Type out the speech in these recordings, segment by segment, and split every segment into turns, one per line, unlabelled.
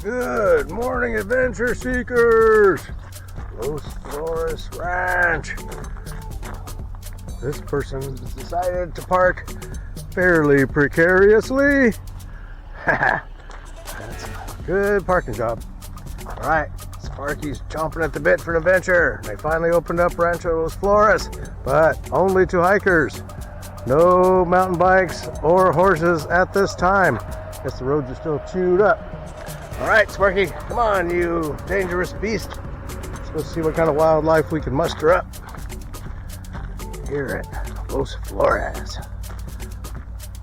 Good morning, adventure seekers. Los Flores Ranch. This person decided to park fairly precariously. That's a good parking job. All right, Sparky's chomping at the bit for an adventure. They finally opened up Rancho Los Flores, but only to hikers. No mountain bikes or horses at this time. Guess the roads are still chewed up. All right, Sparky, come on, you dangerous beast. Let's go see what kind of wildlife we can muster up here at Los Flores.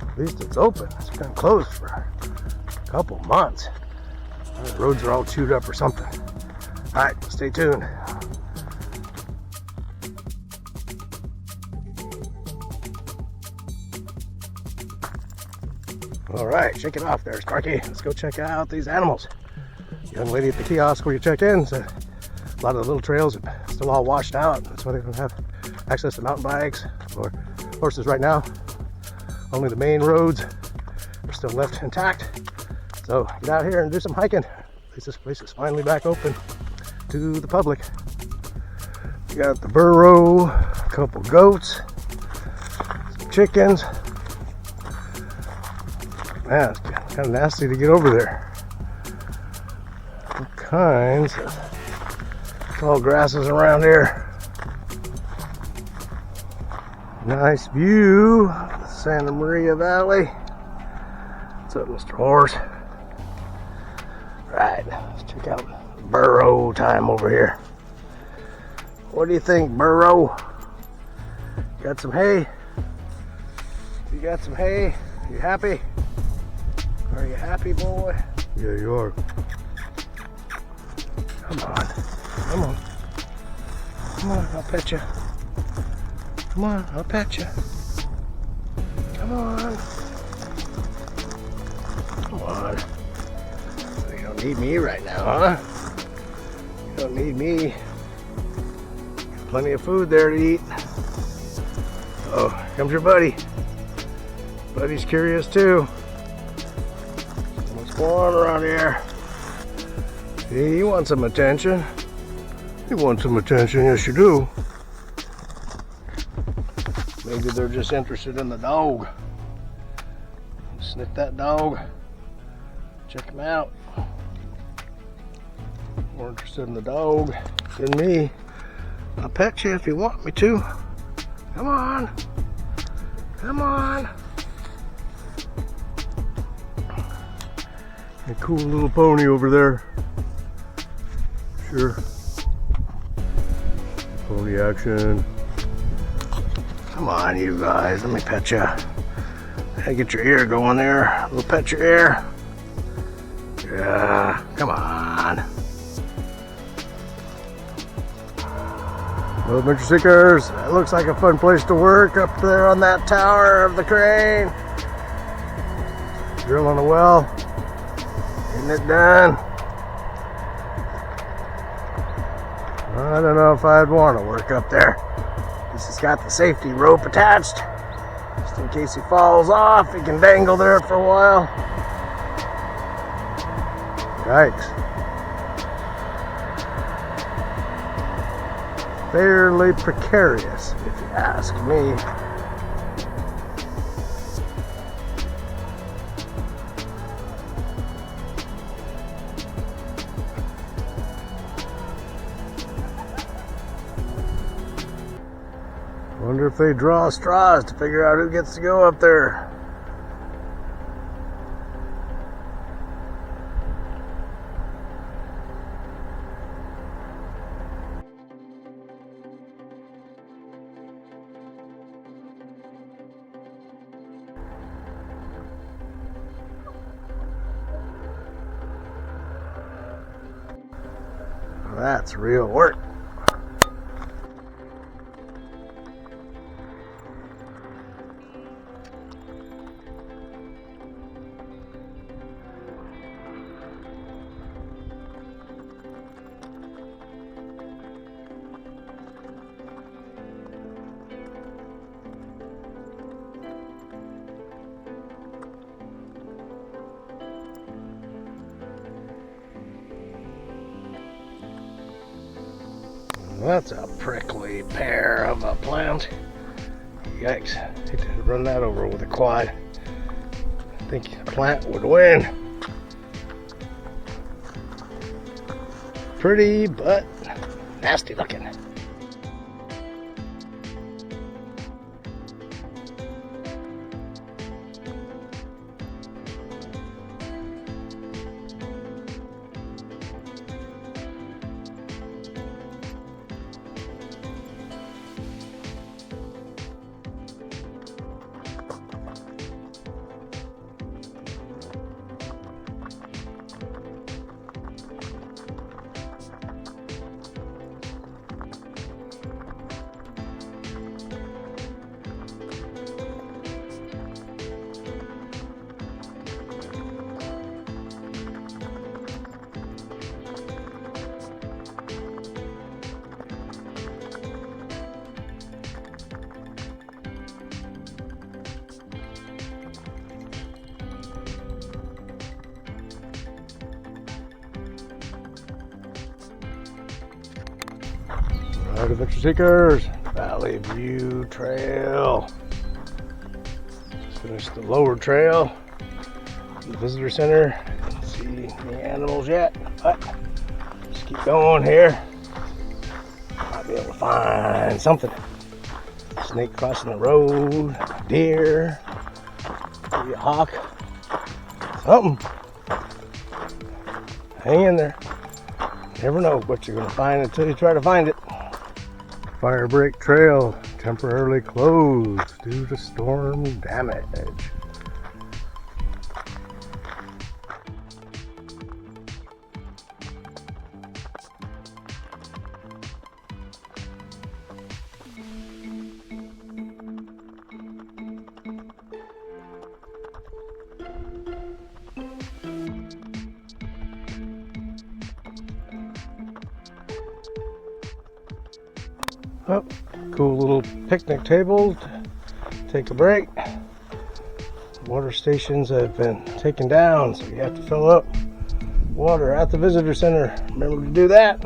At least it's open. It's been closed for a couple months. The roads are all chewed up or something. All right, stay tuned. All right, shake it off there, Sparky. Let's go check out these animals. Young lady at the kiosk where you checked in said a lot of the little trails are still all washed out. That's why they don't have access to mountain bikes or horses right now. Only the main roads are still left intact. So get out here and do some hiking. At least this place is finally back open to the public. We got the burro, a couple goats, some chickens. Man, it's kind of nasty to get over there. All kinds of tall grasses around here. Nice view of the Santa Maria Valley. What's up, Mr. Horse? Right, let's check out burro time over here. What do you think, burro? Got some hay? You got some hay? You happy? Are you happy, boy? Yeah, you are. Come on. Come on. Come on, I'll pet you. Come on, I'll pet you. Come on. Come on. You don't need me right now, huh? You don't need me. Got plenty of food there to eat. Oh, here comes your buddy. Buddy's curious too. What's going on around here? Yeah, you want some attention? You want some attention, yes you do. Maybe they're just interested in the dog. Sniff that dog. Check him out. More interested in the dog than me. I'll pet you if you want me to. Come on. Come on. A cool little pony over there. Sure. Pony action. Come on, you guys. Let me pet you. Get your ear going there. We'll pet your ear. Yeah. Come on. Well, adventure seekers, it looks like a fun place to work up there on that tower of the crane. Drilling a well. Getting it done. I don't know if I'd want to work up there. This has got the safety rope attached. Just in case he falls off, he can dangle there for a while. Yikes. Fairly precarious, if you ask me. Wonder if they draw straws to figure out who gets to go up there. That's real work. That's a prickly pear of a plant. Yikes. Hate to run that over with a quad. I think a plant would win. Pretty, but nasty looking. Alright, adventure seekers, Valley View Trail. Just finished the lower trail, the visitor center. Can't see any animals yet, but just keep going here. Might be able to find something. Snake crossing the road, deer, maybe a hawk, something. Hang in there. Never know what you're going to find until you try to find it. Fire Break Trail temporarily closed due to storm damage. Oh, cool little picnic table to take a break. Water stations have been taken down, so you have to fill up water at the visitor center. Remember to do that.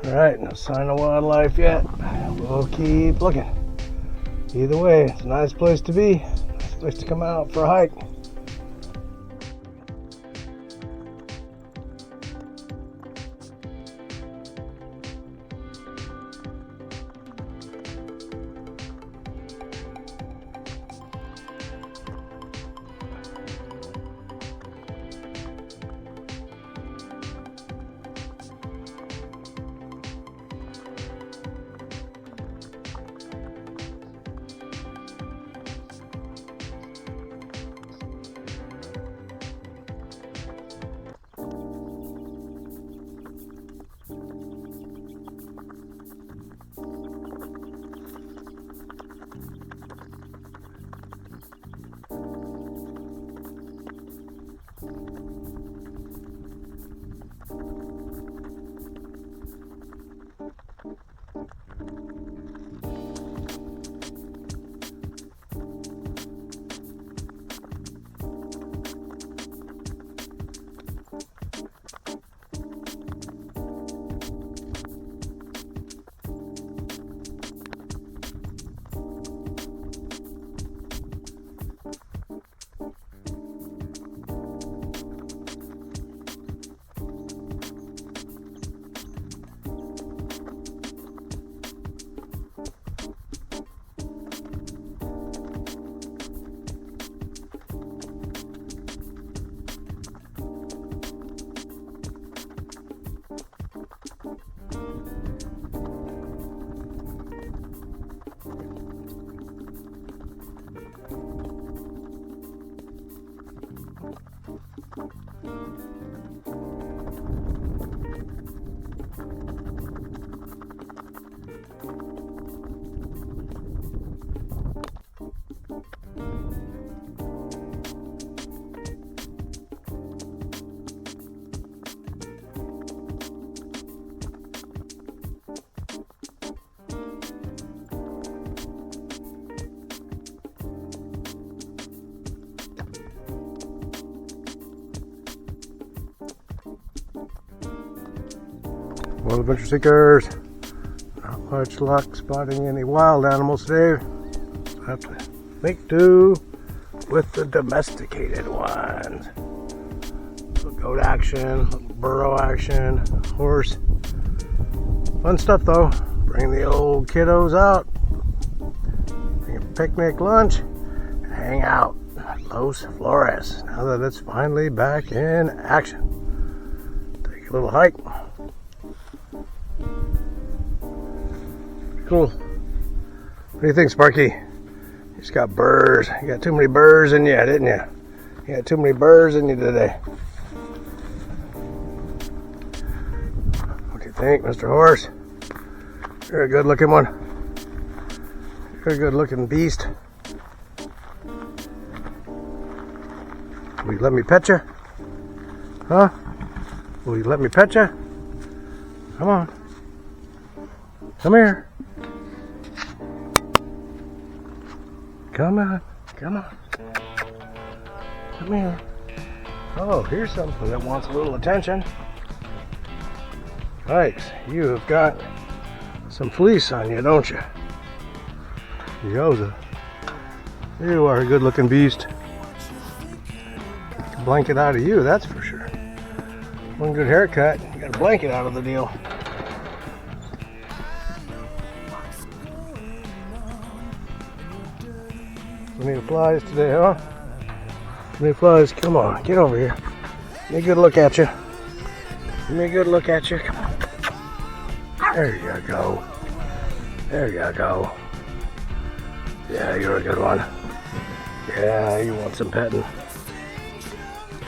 Alright, no sign of wildlife yet. We'll keep looking. Either way, it's a nice place to be. Nice place to come out for a hike. Well, adventure seekers, much luck spotting any wild animals today. So I have to make do with the domesticated ones. Little goat action, little burro action, horse. Fun stuff though. Bring the old kiddos out. Bring a picnic lunch and hang out at Los Flores now that it's finally back in action. Take a little hike. Cool. What do you think, Sparky? You just got burrs. You got too many burrs in you, didn't you? You got too many burrs in you today. What do you think, Mr. Horse? You're a good looking one. You're a good looking beast. Will you let me pet you? Huh? Will you let me pet you? Come on. Come here. Come on. Come on. Come here. Oh, here's something that wants a little attention. Nice. You have got some fleece on you, don't you? Yoza. You are a good looking beast. Blanket out of you, that's for sure. One good haircut, you got a blanket out of the deal. Plenty of flies today, huh? Plenty of flies. Come on, get over here. Give me a good look at you. Give me a good look at you. Come on. There you go. There you go. Yeah, you're a good one. Yeah, you want some petting.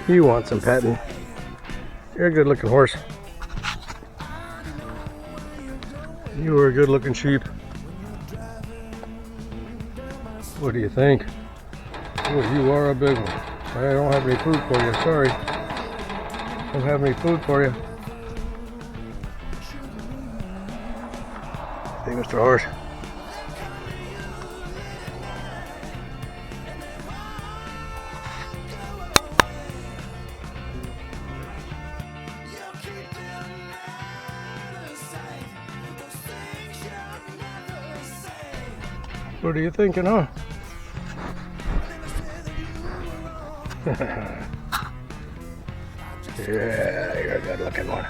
You want some petting. You're a good looking horse. You are a good looking sheep. What do you think? Oh, you are a big one. I don't have any food for you, sorry. Don't have any food for you. Hey, Mr. Horse. What are you thinking, huh? Yeah, you're a good looking one.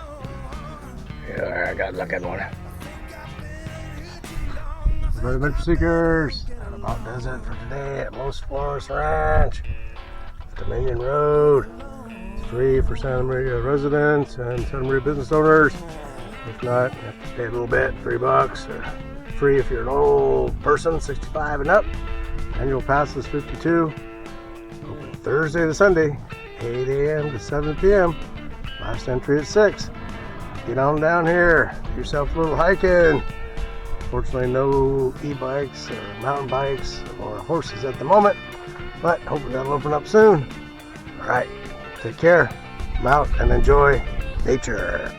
You're a good looking one. For adventure seekers, that about does it for today at Los Flores Ranch, Dominion Road. It's free for Santa Maria residents and Santa Maria business owners. If not, you have to pay a little bit, $3. Or free if you're an old person, 65 and up. Annual pass is $52. Open Thursday to Sunday, 8 a.m. to 7 p.m. Last entry at 6. Get on down here. Do yourself a little hiking. Fortunately, no e-bikes or mountain bikes or horses at the moment, but hopefully that'll open up soon. All right, take care. Come out and enjoy nature.